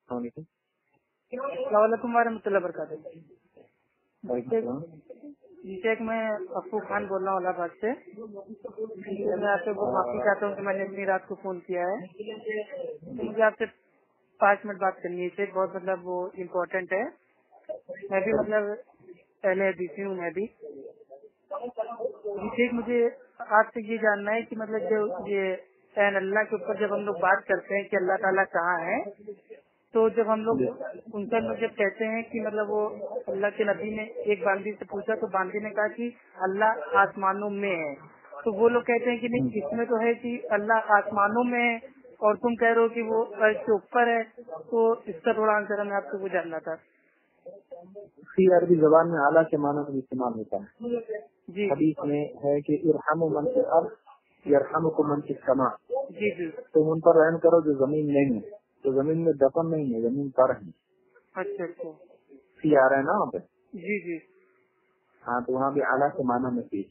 अस्सलाम वालेकुम वरहमतुल्लाहि वबरकातुहू। जी शेख, मैं अफू खान बोल रहा हूँ इलाहाबाद से। मैं आपसे बहुत माफी चाहता हूँ कि मैंने इतनी रात को फोन किया है। तो मुझे आपसे 5 मिनट बात करनी है शेख, बहुत मतलब वो इम्पोर्टेंट है। मैं भी मतलब पहले हदीसी हूँ मैं भी। जी शेख, मुझे आपसे ये जानना है कि मतलब जो ये ऐन अल्लाह के ऊपर जब हम लोग बात करते हैं कि अल्लाह ताला कहाँ है, तो जब हम लोग उनका लोग जब कहते हैं कि मतलब वो अल्लाह के नबी ने एक बांदी से पूछा तो बांदी ने कहा कि अल्लाह आसमानों में है, तो वो लोग कहते हैं कि नहीं इसमें तो है कि अल्लाह आसमानों में है और तुम कह रहे हो कि वो अर्श के ऊपर है। तो इसका थोड़ा आंसर हमें आपसे वो जानना था। अरबी जबान में आला के माना में इस्तेमाल होता है। जी हदीस में है कि इरहमु मन फिल अर्द यरहमुकुम मन फिस समा। जी जी। तुम उन पर रहम करो जो जमीन नहीं है, तो जमीन में दफन नहीं है, जमीन पर है। अच्छा अच्छा। फी आ रहा है ना वहाँ पे। जी जी। हाँ, तो वहाँ भी आला के माना में फी,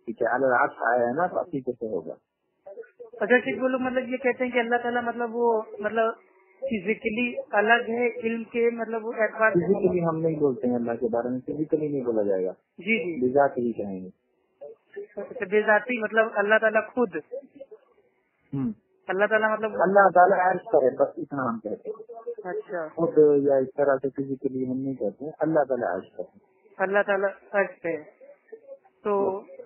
ठीक है। अल अर्श आया है ना, तो असी कैसे होगा। अच्छा ठीक, वो लोग मतलब ये कहते हैं कि अल्लाह ताला मतलब वो मतलब फिजिकली अलग है इल्म के मतलब वो एतबार से। फिजिकली हम नहीं बोलते हैं अल्लाह के बारे में, फिजिकली नहीं बोला जाएगा। जी जी। बिजात ही कहेंगे। अच्छा, बेजाती मतलब अल्लाह ताला खुद, अल्लाह ताला मतलब अल्लाह ताला अर्श पर है, बस इतना हम कहते हैं। अच्छा, खुद या इस तरह से फिजिकली हम नहीं कहते हैं। अल्लाह ताला अर्श पर है। अल्लाह ताला अर्श पे है। तो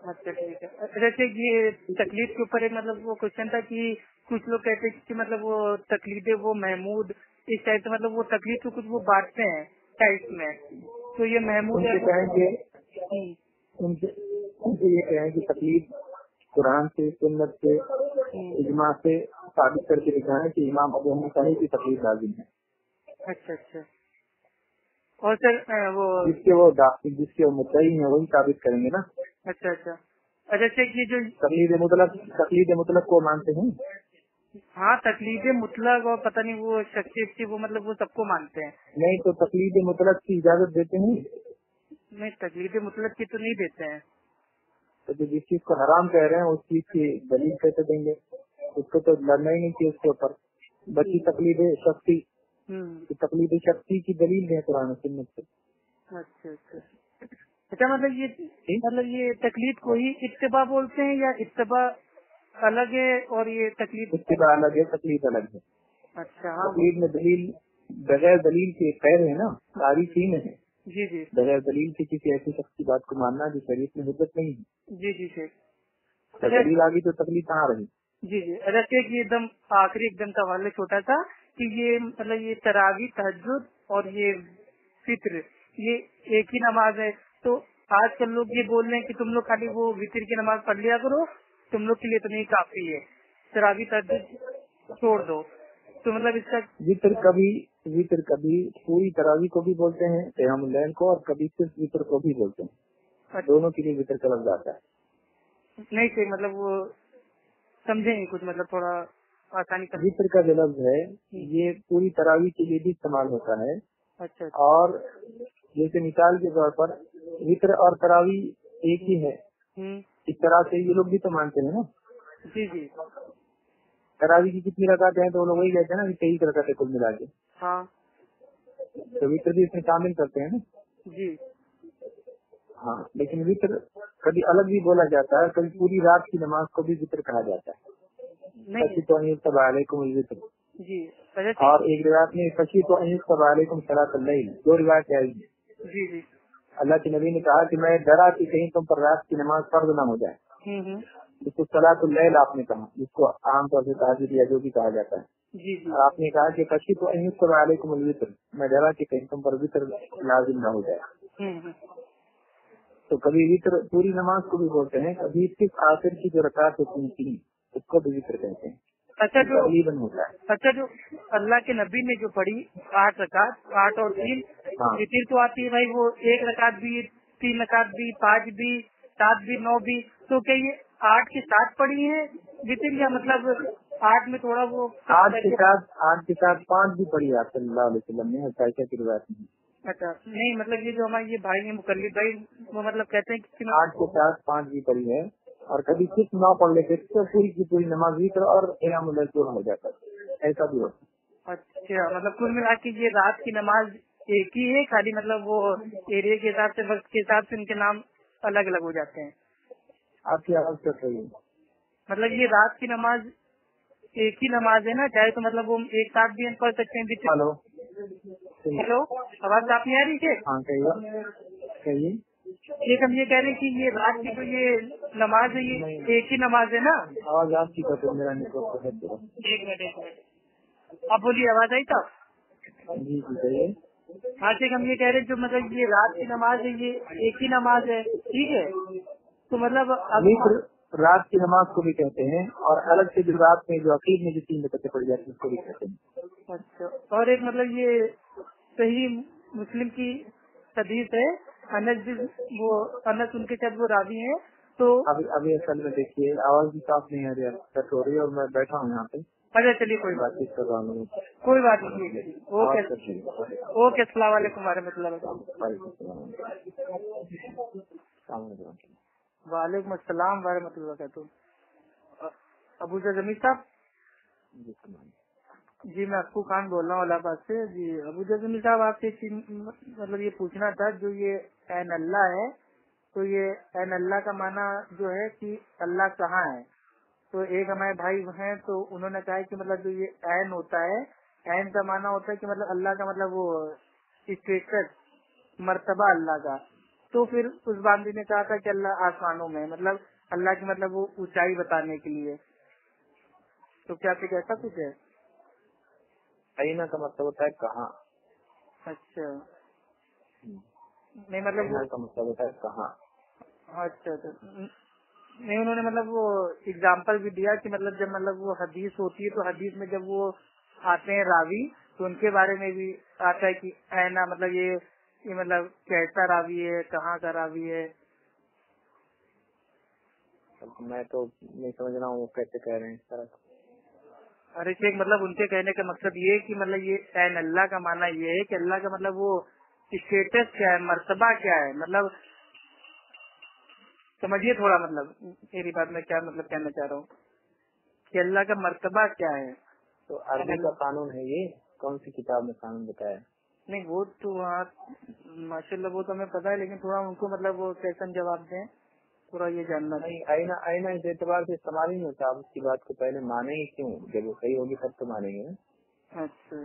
अच्छा ठीक है। जैसे ये तकलीफ के ऊपर एक मतलब वो क्वेश्चन था कि कुछ लोग कहते हैं कि मतलब वो तकलीफ वो महमूद इस टाइप से मतलब वो तकलीफ को कुछ वो बांटते हैं टाइप में, तो ये महमूद है। उनसे कहेंगे उनसे ये कहें कि तकलीफ कुरान से, सुन्नत से, इजमा से साबित करके दिखाएं कि इमाम अबू हनीफा की तकलीफ लाजिम है। अच्छा अच्छा। और सर वो जिसके वो मुद्दई है वही साबित करेंगे ना। अच्छा अच्छा। जैसे कि जो तकलीद मुतलक को मानते हैं। हाँ तकलीफ मुतलक और पता नहीं वो शख्सियत की वो मतलब वो सबको मानते हैं। नहीं तो तकलीद मुतलक की इजाजत देते हैं। नहीं तकलीफ मुतलक की तो नहीं देते हैं। तो जो जिस चीज को हराम कह रहे हैं उस चीज की दलील कैसे देंगे, उसको तो लड़ना ही नहीं चाहिए उसके ऊपर। बल्कि तकलीद शक्ति की तकलीद शक्ति की दलील है कुरान सुन्नत से। अच्छा अच्छा। अच्छा मतलब ये तकलीफ को ही इत्तिबा बोलते हैं या इत्तिबा अलग है और ये तकलीफ इत्तिबा अलग है, तकलीद अलग है। अच्छा हाँ तकलीद में दलील बगैर दलील के खैर है ना, तारीफीन है। जी जी। बगैर दलील के किसी ऐसी शख्स की बात को मानना जो शरीयत में हुज्जत नहीं है। जी जी शेख। दलील आ गई तो तकलीफ कहाँ रही। जी जी। अच्छा शेख, ये एकदम आखिरी एकदम सवाल है छोटा सा कि ये मतलब ये तरावी तहज्जुद और ये फित्र ये एक ही नमाज है, तो आजकल लोग ये बोल रहे हैं कि तुम लोग खाली वो वित्र की नमाज पढ़ लिया करो, तुम लोग के लिए तो नहीं काफी है, तरावी तहज्जुद छोड़ दो। तो मतलब इसका वित्र कभी पूरी तरावी को भी बोलते हैं, क़यामुल लैल को, और कभी सिर्फ वित्र को भी बोलते हैं। दोनों के लिए वित्र का लफ्ज़ आता है। नहीं सही मतलब वो समझेंगे कुछ मतलब थोड़ा आसानी कर। वित्र का जो लफ्ज़ है ये पूरी तरावी के लिए भी इस्तेमाल होता है। अच्छा। और जैसे मिसाल के तौर पर वित्र और तरावी एक ही है, इस तरह से ये लोग भी तो मानते हैं ना। जी जी। तरावी की कितनी रकात है, तो वो लोग वही कहते हैं ना कि 23 रकात है कुल मिला के। हाँ। तो वित्र भी इसमें शामिल करते हैं ना। जी हाँ, लेकिन वित्र कभी अलग भी बोला जाता है, कभी पूरी रात की नमाज को भी वित्र कहा जाता है। नहीं तो वित्र जी। और एक रिवायत में सलातुल लैल, 2 रिवायत आई। जी जी। अल्लाह के नबी ने कहा कि मैं डरा कि कहीं तुम पर रात की नमाज फर्ज न हो जाए। इसको सलातुल लैल आपने कहा, जिसको आमतौर से तहज्जुद या जो भी कहा जाता है। जी जी। और आपने कहा कि खशीयतु अन युक्तब अलैकुमुल वित्र, मैं डरा कि कहीं तुम पर वित्र लाजिम न हो जाए। तो कभी वित्र पूरी नमाज को भी बोलते हैं, कभी सिर्फ आखिर की जो रकात होती है उसको भी वित्र कहते हैं। अच्छा जो तकरीबन होता है। अच्छा जो अल्लाह के नबी ने जो पढ़ी 8 रकात, 8 और 3 वित्र तो आती है भाई, वो 1 रकात भी, 3 रकात भी, 5 भी, 7 भी, 9 भी, तो क्या ये 8 के साथ पढ़ी है वित्र या मतलब 8 में थोड़ा वो 8 के साथ 5 भी पढ़ी आप सल्लल्लाहु अलैहि वसल्लम ने, ऐसा की रिवायत नहीं। अच्छा नहीं मतलब ये जो हमारे ये भाई है मुकल्लिद भाई, वो मतलब कहते हैं कि 8 के साथ 5 भी पढ़ी है, और कभी सिर्फ 9 पढ़ लेते तो पूरी की पूरी नमाज वित्र और क़यामुल लैल पूरा हो जाता है, ऐसा भी होता है। अच्छा, मतलब कुल मिला के ये रात की नमाज एक ही है, खाली मतलब वो एरिया के हिसाब से, वक्त के हिसाब से उनके नाम अलग अलग हो जाते हैं। आपकी आवाज कट रही है। मतलब ये रात की नमाज एक ही नमाज है ना, चाहे तो मतलब वो एक साथ भी हम पढ़ सकते हैं। हेलो हेलो, आवाज आप नहीं आ रही है? हाँ कहिए। एक हम ये कह रहे हैं कि ये रात की जो ये नमाज है ये एक ही नमाज है ना। आवाज आपकी कट रही, मेरा नेटवर्क है। एक मिनट आप बोलिए, आवाज आई तब? जी कहिए। हाँ ठीक, हम ये कह रहे हैं जो मतलब ये रात की नमाज है ये एक ही नमाज है, ठीक है। तो मतलब अभी रात की नमाज को भी कहते हैं, और अलग से जो रात में जो अकीद में जो 3 रकातें पड़ जाती है उसको भी कहते हैं। अच्छा, और एक मतलब ये सही मुस्लिम की हदीस है, अनस उनके साथ वो रावी है। तो अभी असल में देखिए आवाज भी साफ नहीं आ रही है, कट हो रही है, और मैं बैठा हूँ यहाँ पे। अच्छा चलिए, कोई बात बातचीत कर रहा हूँ। कोई बात नहीं। ओके, अस्सलाम वालेकुम वालेकुम अस्सलाम वरहमतुल्लाहि वबरकातुहू। अबू जमीर साहब जी, मैं आपको खान बोल रहा हूँ इलाहाबाद से। जी अबू जमीर साहब, आपसे एक चीज मतलब ये पूछना था, जो ये ऐन अल्लाह है, तो ये ऐन अल्लाह का माना जो है कि अल्लाह कहाँ है। तो एक हमारे भाई हैं, तो उन्होंने कहा है कि मतलब जो ये ऐन होता है, ऐन का माना होता है कि मतलब अल्लाह का मतलब वो स्टेटस, मर्तबा अल्लाह का। तो फिर उस बांदी ने कहा था कि अल्लाह आसमानों में, मतलब अल्लाह की मतलब वो ऊंचाई बताने के लिए। तो क्या फिर ऐसा कुछ है? आईना का मतलब होता है कहाँ। अच्छा, नहीं मतलब आईना का मतलब होता है कहाँ। अच्छा, नहीं उन्होंने मतलब वो एग्जाम्पल भी दिया कि मतलब जब मतलब वो हदीस होती है, तो हदीस में जब वो आते हैं रावी, तो उनके बारे में भी आता है कि ऐना मतलब ये मतलब कैसा रावी है, कहाँ का रावी है। मैं तो नहीं समझ रहा हूँ वो कैसे कह रहे हैं इस तरह। अरे शेख, मतलब उनके कहने का मकसद ये है कि मतलब ये ऐन अल्लाह का माना ये है कि अल्लाह का मतलब वो स्टेटस क्या है, मर्तबा क्या है, मतलब समझिए थोड़ा, मतलब मेरी बात में क्या मतलब कहना चाह रहा हूँ कि अल्लाह का मर्तबा क्या है। तो अरबी का कानून है ये, कौन सी किताब में कानून बताया? नहीं वो तो वहाँ माशाल्लाह वो तो हमें पता है, लेकिन थोड़ा उनको मतलब वो कैसन जवाब दें, थोड़ा ये जानना नहीं। आईना आईना इस एतबार से इस्तेमाल ही नहीं होता। आप उसकी बात को पहले माने ही क्यों, जब वो सही होगी तब तो मानेंगे ना। अच्छा,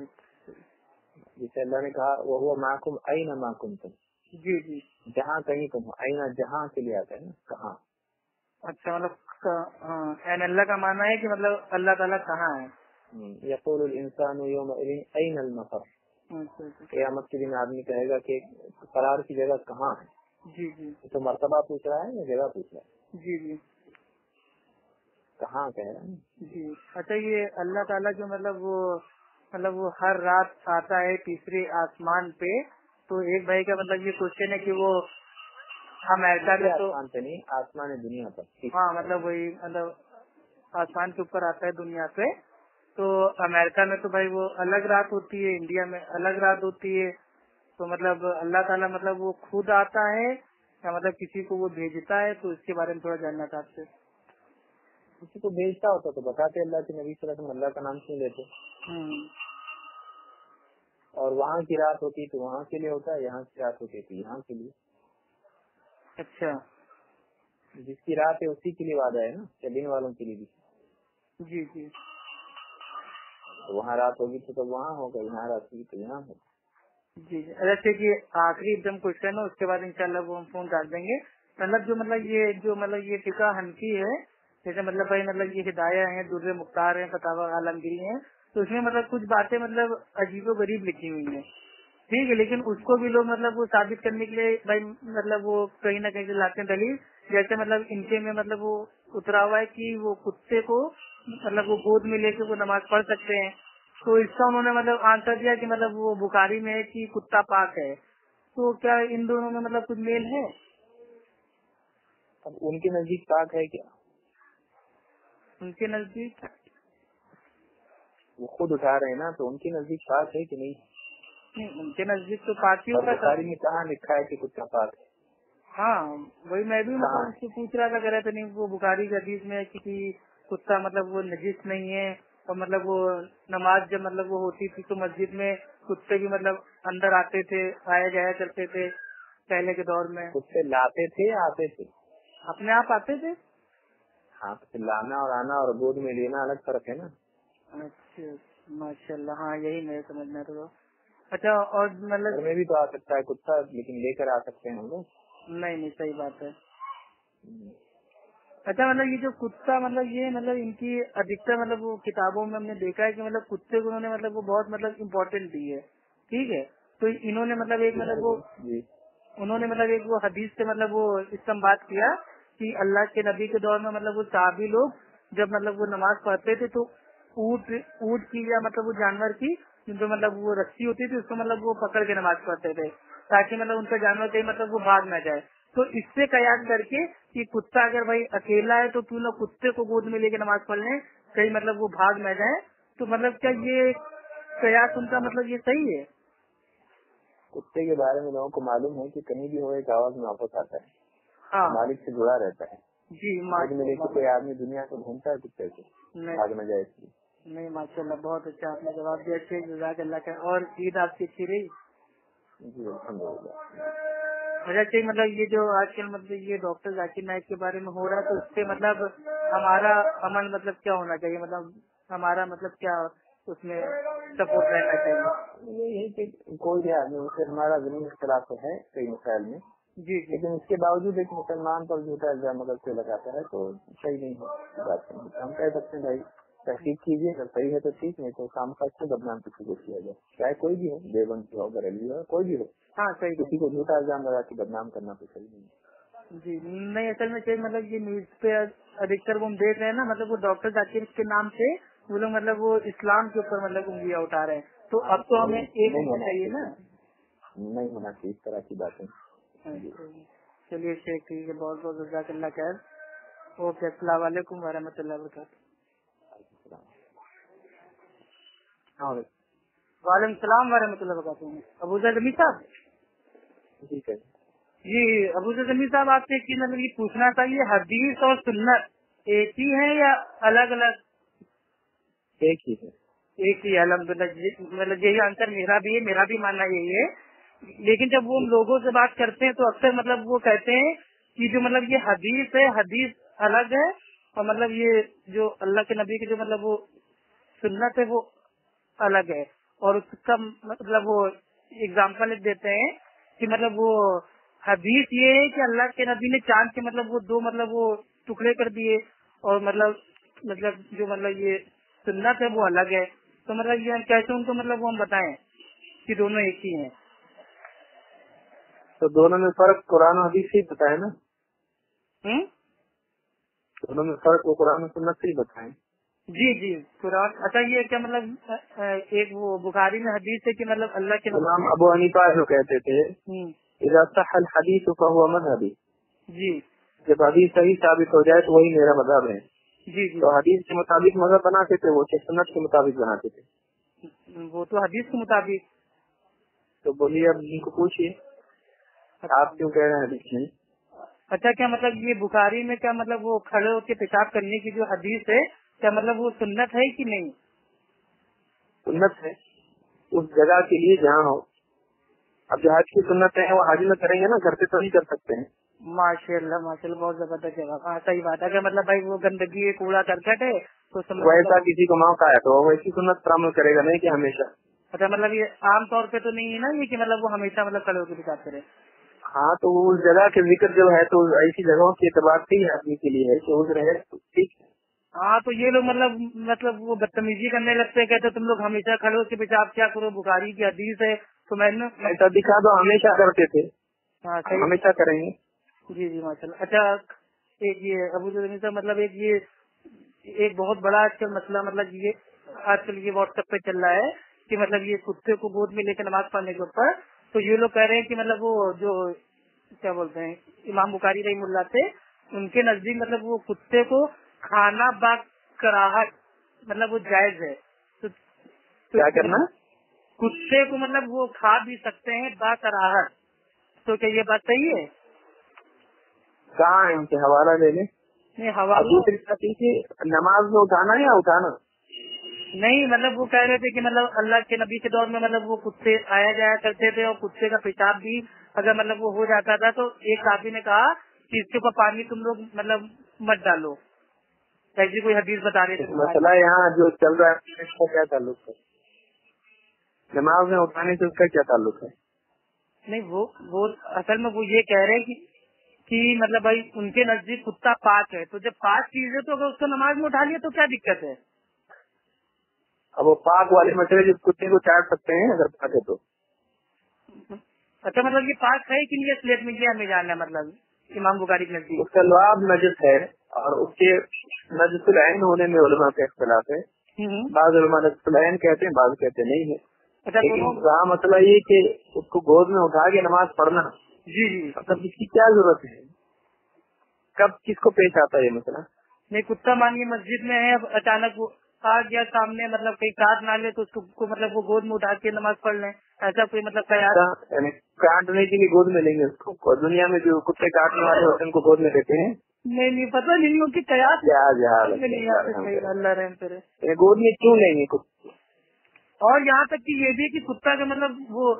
जैसे अल्लाह ने कहा वो हुआ माकुम आईना माकुम तुम, जी जी, जहाँ कहीं तुम। आईना जहाँ के लिए आता है ना, कहाँ। अच्छा मतलब ऐन अल्लाह का माना है कि मतलब अल्लाह ताला कहाँ है। यक़ूलुल इंसानु यौमइज़िन अयनल मफ़र। क़यामत के दिन आदमी कहेगा कि करार की जगह कहाँ है। जी जी, तो मर्तबा पूछ रहा है या जगह पूछ रहा है? जी जी, कहाँ कह रहा है जी। अच्छा, ये अल्लाह ताला जो मतलब वो हर रात आता है तीसरे आसमान पे, तो एक भाई का मतलब ये क्वेश्चन है कि वो अमेरिका में तो आसमान पे नहीं, आसमान है दुनिया पर। हाँ मतलब वही मतलब आसमान के ऊपर आता है दुनिया पे। तो अमेरिका में तो भाई वो अलग रात होती है, इंडिया में अलग रात होती है। तो मतलब अल्लाह ताला मतलब वो खुद आता है या मतलब किसी को वो भेजता है, तो इसके बारे में थोड़ा जानना था आपसे। किसी को भेजता होता तो बताते अल्लाह के नबी सल्लल्लाहु अलैहि वसल्लम अल्लाह का नाम क्यों लेते। और वहाँ की रात होती तो वहाँ के लिए होता है, यहाँ की रात होती तो यहाँ के लिए। अच्छा, जिसकी रात है उसी के लिए वादा है ना, क्या दिन वालों के लिए भी। जी जी, तो वहाँ रात होगी तो तब वहाँ होगा, यहाँ रात होगी तो यहाँ होगा। जी जी। अच्छा, ये आखिरी एकदम क्वेश्चन है, उसके बाद इंशाल्लाह वो हम फोन कर देंगे। मतलब ये फिका हनफी है, जैसे मतलब भाई मतलब ये हिदाया है, दुर्रे मुख्तार है, फतावा आलमगिरी है, तो उसमें मतलब कुछ बातें मतलब अजीबो गरीब लिखी हुई है, ठीक है। लेकिन उसको भी लोग मतलब वो साबित करने के लिए भाई मतलब वो कहीं ना कहीं से लाते हैं दलील। जैसे मतलब इनके में मतलब वो उतरा हुआ है कि वो कुत्ते को मतलब वो गोद में लेके वो नमाज पढ़ सकते हैं। तो इसका उन्होंने मतलब आंसर दिया कि मतलब वो बुखारी में है कि कुत्ता पाक है। तो क्या इन दोनों में मतलब कुछ मेल है? अब उनके नजदीक पाक है क्या? उनके नजदीक वो खुद उठा रहे हैं ना, तो उनके नजदीक पाक है कि नहीं? उनके नजदीक तो पाक ही होगा। बुखारी में कहाँ लिखा है कि कुत्ता पाक है? हाँ वही मैं भी मतलब उससे पूछ रहा था, कह रहे थे नहीं वो बुखारी के हदीस में है कि कुत्ता मतलब वो नजिस नहीं है, اور مطلب وہ نماز جب مطلب وہ ہوتی تھی تو مسجد میں کتے بھی مطلب اندر آتے تھے، آیا جایا کرتے تھے پہلے کے دور میں. کتے لاتے تھے یا آتے تھے؟ اپنے آپ آتے تھے. ہاں تو لانا اور آنا اور گود میں لینا الگ فرق ہے نا. اچھا ماشاء اللہ، ہاں یہی میرے سمجھنا تھا. اچھا اور مطلب میں بھی تو آ سکتا ہے کتا، لیکن لے کر آ سکتے ہیں ہم لوگ. نہیں صحیح بات ہے. اچھا مطلب یہ جو کتا مطلب یہ مطلب ان کی ادھکتر مطلب وہ کتابوں میں ہم نے دیکھا ہے کہ مطلب کتے کو انہوں نے مطلب وہ بہت مطلب امپورٹینٹ دی ہے. ٹھیک ہے، تو انہوں نے مطلب ایک مطلب وہ انہوں نے مطلب ایک وہ حدیث سے مطلب وہ استنباط کیا کہ اللہ کے نبی کے دور میں مطلب وہ صحابی لوگ جب مطلب وہ نماز پڑھتے تھے تو اونٹ کی یا مطلب وہ جانور کی جو مطلب وہ رسی ہوتی تھی اس کو مطلب وہ پکڑ کے نماز پڑھتے تھے تاکہ مطلب ان کا جانور کہیں مطلب وہ بھاگ نہ جائے. تو اس سے قیاس کر کے کہ کتا اگر بھائی اکیلا ہے تو کیوں نہ کتے کو گود میں لے کے نماز پڑھ لیں کہیں مطلب وہ بھاگ نہ جائے. تو مطلب کیا یہ قیاس ان کا مطلب یہ صحیح ہے؟ کتے کے بارے میں لوگوں کو معلوم ہے کہ کہیں بھی ہو ایک آواز میں واپس آتا ہے. ہاں مالک سے جڑا رہتا ہے. جی میں کوئی آدمی دنیا کو ڈھونڈتا ہے کتے سے بھاگ نہ جائے اس لیے. نہیں ماشاء اللہ بہت اچھا آپ نے جواب دیا. اچھے جزاک اللہ کا. اور عید آپ کی اچھی رہی؟ جی الحمد للہ. اچھا مطلب یہ جو آج کل مطلب یہ ڈاکٹر ذاکر نائک کے بارے میں ہو رہا ہے تو اس سے مطلب ہمارا عمل مطلب کیا ہونا چاہیے، مطلب ہمارا مطلب کیا اس میں سپورٹ رہنا چاہیے؟ یہی کہ کوئی بھی آدمی اس سے ہمارا ضرور اختلاف ہے کئی مسائل میں. جی لیکن اس کے باوجود ایک مسلمان پر جھوٹا الزام اگر سے لگاتا ہے تو صحیح نہیں ہے. بات ہم کہہ سکتے ہیں بھائی تحقیق کیجیے، اگر صحیح ہے تو ٹھیک، نہیں تو کام خاص سے بدنام کسی کو کیا جائے، چاہے کوئی بھی ہو، دیوبند ہو، بریلوی ہو، کوئی بھی ہو. ہاں صحیح. کسی کو جھوٹا الزام لگا کے بدنام کرنا تو صحیح نہیں ہے. جی نہیں اصل میں مطلب یہ نیوز پہ ادھکتر وہ ہم دیکھ رہے ہیں نا مطلب وہ ڈاکٹر ذاکر کے نام سے وہ لوگ مطلب وہ اسلام کے اوپر مطلب انگلیاں اٹھا رہے ہیں. تو اب تو ہمیں ایک ہونا چاہیے نا. نہیں ہونا چاہیے اس طرح کی باتیں. چلیے شیخ ٹھیک ہے، بہت بہت جزاک اللہ خیر. اوکے السلام علیکم ورحمۃ اللہ وبرکاتہ. وعلیکم السلام ورحمۃ اللہ وبرکاتہ. ابو زمین صاحب ٹھیک ہے جی. ابو زمین صاحب آپ سے ایک چیز مطلب یہ پوچھنا تھا، یہ حدیث اور سنت ایک ہی ہے یا الگ الگ؟ ایک ہی ہے. ایک ہی. الحمد للہ مطلب یہی آنسر میرا بھی ہے، میرا بھی ماننا یہی ہے. لیکن جب وہ لوگوں سے بات کرتے ہیں تو اکثر مطلب وہ کہتے ہیں کہ جو مطلب یہ حدیث ہے حدیث الگ ہے اور مطلب یہ جو اللہ کے نبی کے جو مطلب وہ سنت ہے وہ الگ ہے. اور اس کا مطلب وہ اگزامپل دیتے ہیں کہ مطلب وہ حدیث یہ ہے کہ اللہ کے نبی نے چاند کے مطلب وہ دو مطلب وہ ٹکڑے کر دیے اور مطلب جو مطلب یہ سنت ہے وہ الگ ہے. تو مطلب یہ کیسے ان کو مطلب وہ ہم بتائیں کہ دونوں ایک ہی ہیں؟ تو دونوں میں فرق قرآن و حدیث سے ہی بتائے نا. دونوں میں فرق وہ قرآن و سنت سے ہی بتائیں. جی جی قرآن. اچھا یہ کیا مطلب ایک وہ بخاری میں حدیث ہے کہ مطلب اللہ کے امام ابو حنیفہ جو کہتے تھے اذا صح الحدیث فهو مذهبی. جی جب حدیث صحیح ثابت ہو جائے تو وہی میرا مذہب ہے. جی جی. تو حدیث کے مطابق مذہب بناتے تھے وہ، سنت کے مطابق بناتے تھے. وہ تو حدیث کے مطابق. تو بولیے اب ان کو پوچھیے آپ کیوں کہہ رہے ہیں حدیث میں. اچھا کیا مطلب یہ بخاری میں کیا مطلب وہ کھڑے ہو کے پیشاب کرنے کی جو حدیث ہے کیا مطلب وہ سنت ہے کہ نہیں؟ سنت ہے اس جگہ کے لیے جہاں ہو. اب جو حج کی سنت ہے وہ حج میں کریں گے نا، گھر پہ تو نہیں کر سکتے ہیں. ماشاء اللہ ماشاء اللہ بہت زبردست جگہ. ہاں صحیح بات ہے. اگر مطلب بھائی وہ گندگی کوڑا کرکٹ ہے تو ویسا کسی کو موقع ہے تو وہ ایسی سنت پر عمل کرے گا، نہیں کہ ہمیشہ. اچھا مطلب یہ عام طور پہ تو نہیں ہے نا یہ کہ مطلب وہ ہمیشہ مطلب کھڑے ہو کے پیشاب کرے. ہاں تو اس جگہ کے ذکر جو ہے تو ایسی جگہوں کے اعتبار سے ہی آدمی کے لیے ہے کہ عذر ہے تو ٹھیک. ہاں تو یہ لوگ مطلب وہ بدتمیزی کرنے لگتے ہیں، کہتے تم لوگ ہمیشہ کھڑے ہو کے پیشاب کیا کرو، بخاری کی حدیث ہے. تو میں نے ایسا دکھا دو ہمیشہ کرتے تھے. ہاں ہمیشہ کریں گے. جی جی ماشاء اللہ. اچھا ایک یہ ابو زمین صاحب مطلب ایک بہت بڑا آج کل مسئلہ مطلب یہ آج کل یہ واٹس ایپ پہ چل رہا ہے کہ مطلب یہ کتے کو گود میں لے کے نماز پڑھنے کے اوپر. تو یہ لوگ کہہ رہے ہیں کہ مطلب وہ جو کیا بولتے ہیں امام بخاری رحمہ اللہ تھے ان کے نزدیک مطلب وہ کتے کو کھانا با کراہٹ مطلب وہ جائز ہے. تو کیا کرنا؟ کتے کو مطلب وہ کھا بھی سکتے ہیں با کراہٹ. تو کیا یہ بات صحیح ہے؟ کہاں ہے ان کے حوالہ لے لیں. نہیں حوالہ دوسری بات نماز میں اٹھانا یا اٹھانا नहीं मतलब वो कह रहे थे कि मतलब अल्लाह के नबी के दौर में मतलब वो कुत्ते आया जाया करते थे और कुत्ते का पेशाब भी अगर मतलब वो हो जाता था तो एक साथी ने कहा कि इसके ऊपर पानी तुम लोग मतलब मत डालो, ऐसी कोई हदीस बता रहे थे। मसला यहाँ जो चल रहा है इसका क्या ताल्लुक है, नमाज में उठाने से उसका क्या ताल्लुक है? नहीं वो असल में वो ये कह रहे हैं कि मतलब भाई उनके नजदीक कुत्ता पाक है, तो जब पाक चीज है तो अगर उसको नमाज में उठा लिया तो क्या दिक्कत है? अब वो पाक वाले मसले जिस कुत्ते को चाट सकते हैं अगर पाक है तो। अच्छा मतलब ये पाक है कि नहीं स्लेट में ये हमें जानना है, मतलब इमाम बुखारी के नजदीक उसका लुआब नजस है और उसके नजसुल ऐन होने में उलमा का इख्तिलाफ है। बाद उलमा नजसुल ऐन कहते हैं, बाद कहते नहीं है। अच्छा लेकिन रहा मसला ये कि उसको गोद में उठा के नमाज पढ़ना, जी मतलब इसकी क्या जरूरत है, कब किसको पेश आता है ये मसला? नहीं कुत्ता मानिए मस्जिद में है, अब अचानक वो आ गया सामने, मतलब कहीं काट ना ले तो उसको मतलब वो गोद में उठा के नमाज पढ़ लें, ऐसा कोई मतलब कयास? यानी काटने के लिए गोद में लेंगे उसको, और दुनिया में जो कुत्ते काटने वाले होते हैं उनको गोद में लेते हैं? नहीं पता नहीं उनकी कयास अल्लाह रहम करे। गोद में क्यों लेंगे कुत्ते? और यहाँ तक कि ये भी कि कुत्ता का मतलब वो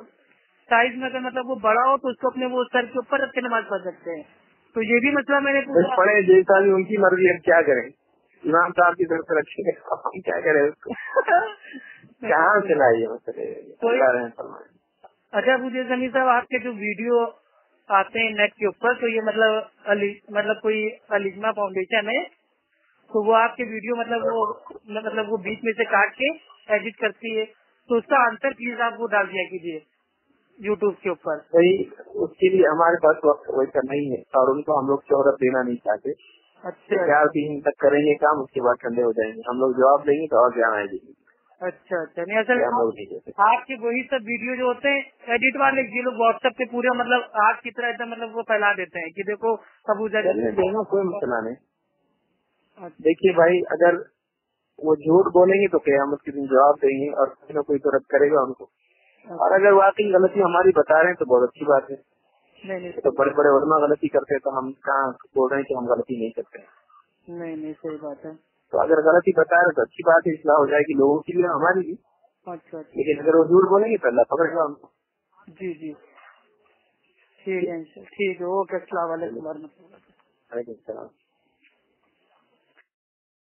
साइज में अगर मतलब वो बड़ा हो तो उसको अपने वो सर के ऊपर रख के नमाज पढ़ सकते हैं, तो ये भी मतलब मैंने पूछा। पढ़े जैसा भी उनकी मर्जी, हम क्या करें, इमाम साहब की तरफ से रखेंगे हम क्या करें उसको कहाँ से लाइए मसले। अच्छा मुझे जमीन साहब आपके जो वीडियो आते हैं नेट के ऊपर तो ये मतलब कोई अलिग्मा फाउंडेशन है तो वो आपके वीडियो मतलब वो बीच में से काट के एडिट करती है, तो उसका आंसर प्लीज आप वो डाल दिया कीजिए यूट्यूब के ऊपर। वही उसके लिए हमारे पास वक्त वैसा नहीं है और उनको हम लोग शोहरत देना नहीं चाहते। अच्छा 4-3 तक करेंगे काम, उसके बाद ठंडे हो जाएंगे, हम लोग जवाब देंगे तो और क्या आएगी। अच्छा नहीं असल आपके वही सब वीडियो जो होते हैं एडिट वाले ये लोग व्हाट्सएप पे पूरे मतलब आग की तरह एकदम मतलब वो फैला देते हैं कि देखो अबू देना कोई मसला नहीं। देखिए भाई अगर वो झूठ बोलेंगे तो क़यामत के दिन जवाब देंगे और कोई न कोई तो रद्द करेगा उनको, और अगर वाकई गलती हमारी बता रहे हैं तो बहुत अच्छी बात है। नहीं तो बड़े बड़े उलमा गलती करते हैं तो हम कहाँ बोल रहे हैं कि हम गलती नहीं करते हैं। नहीं सही बात है। तो अगर गलती बता रहे तो अच्छी बात है, इस्लाह हो जाएगी लोगों की भी हमारी भी। अच्छा लेकिन अगर वो झूठ बोलेंगे तो अल्लाह पकड़ेगा उनको। जी ठीक है ओके अस्सलाम वालेकुम।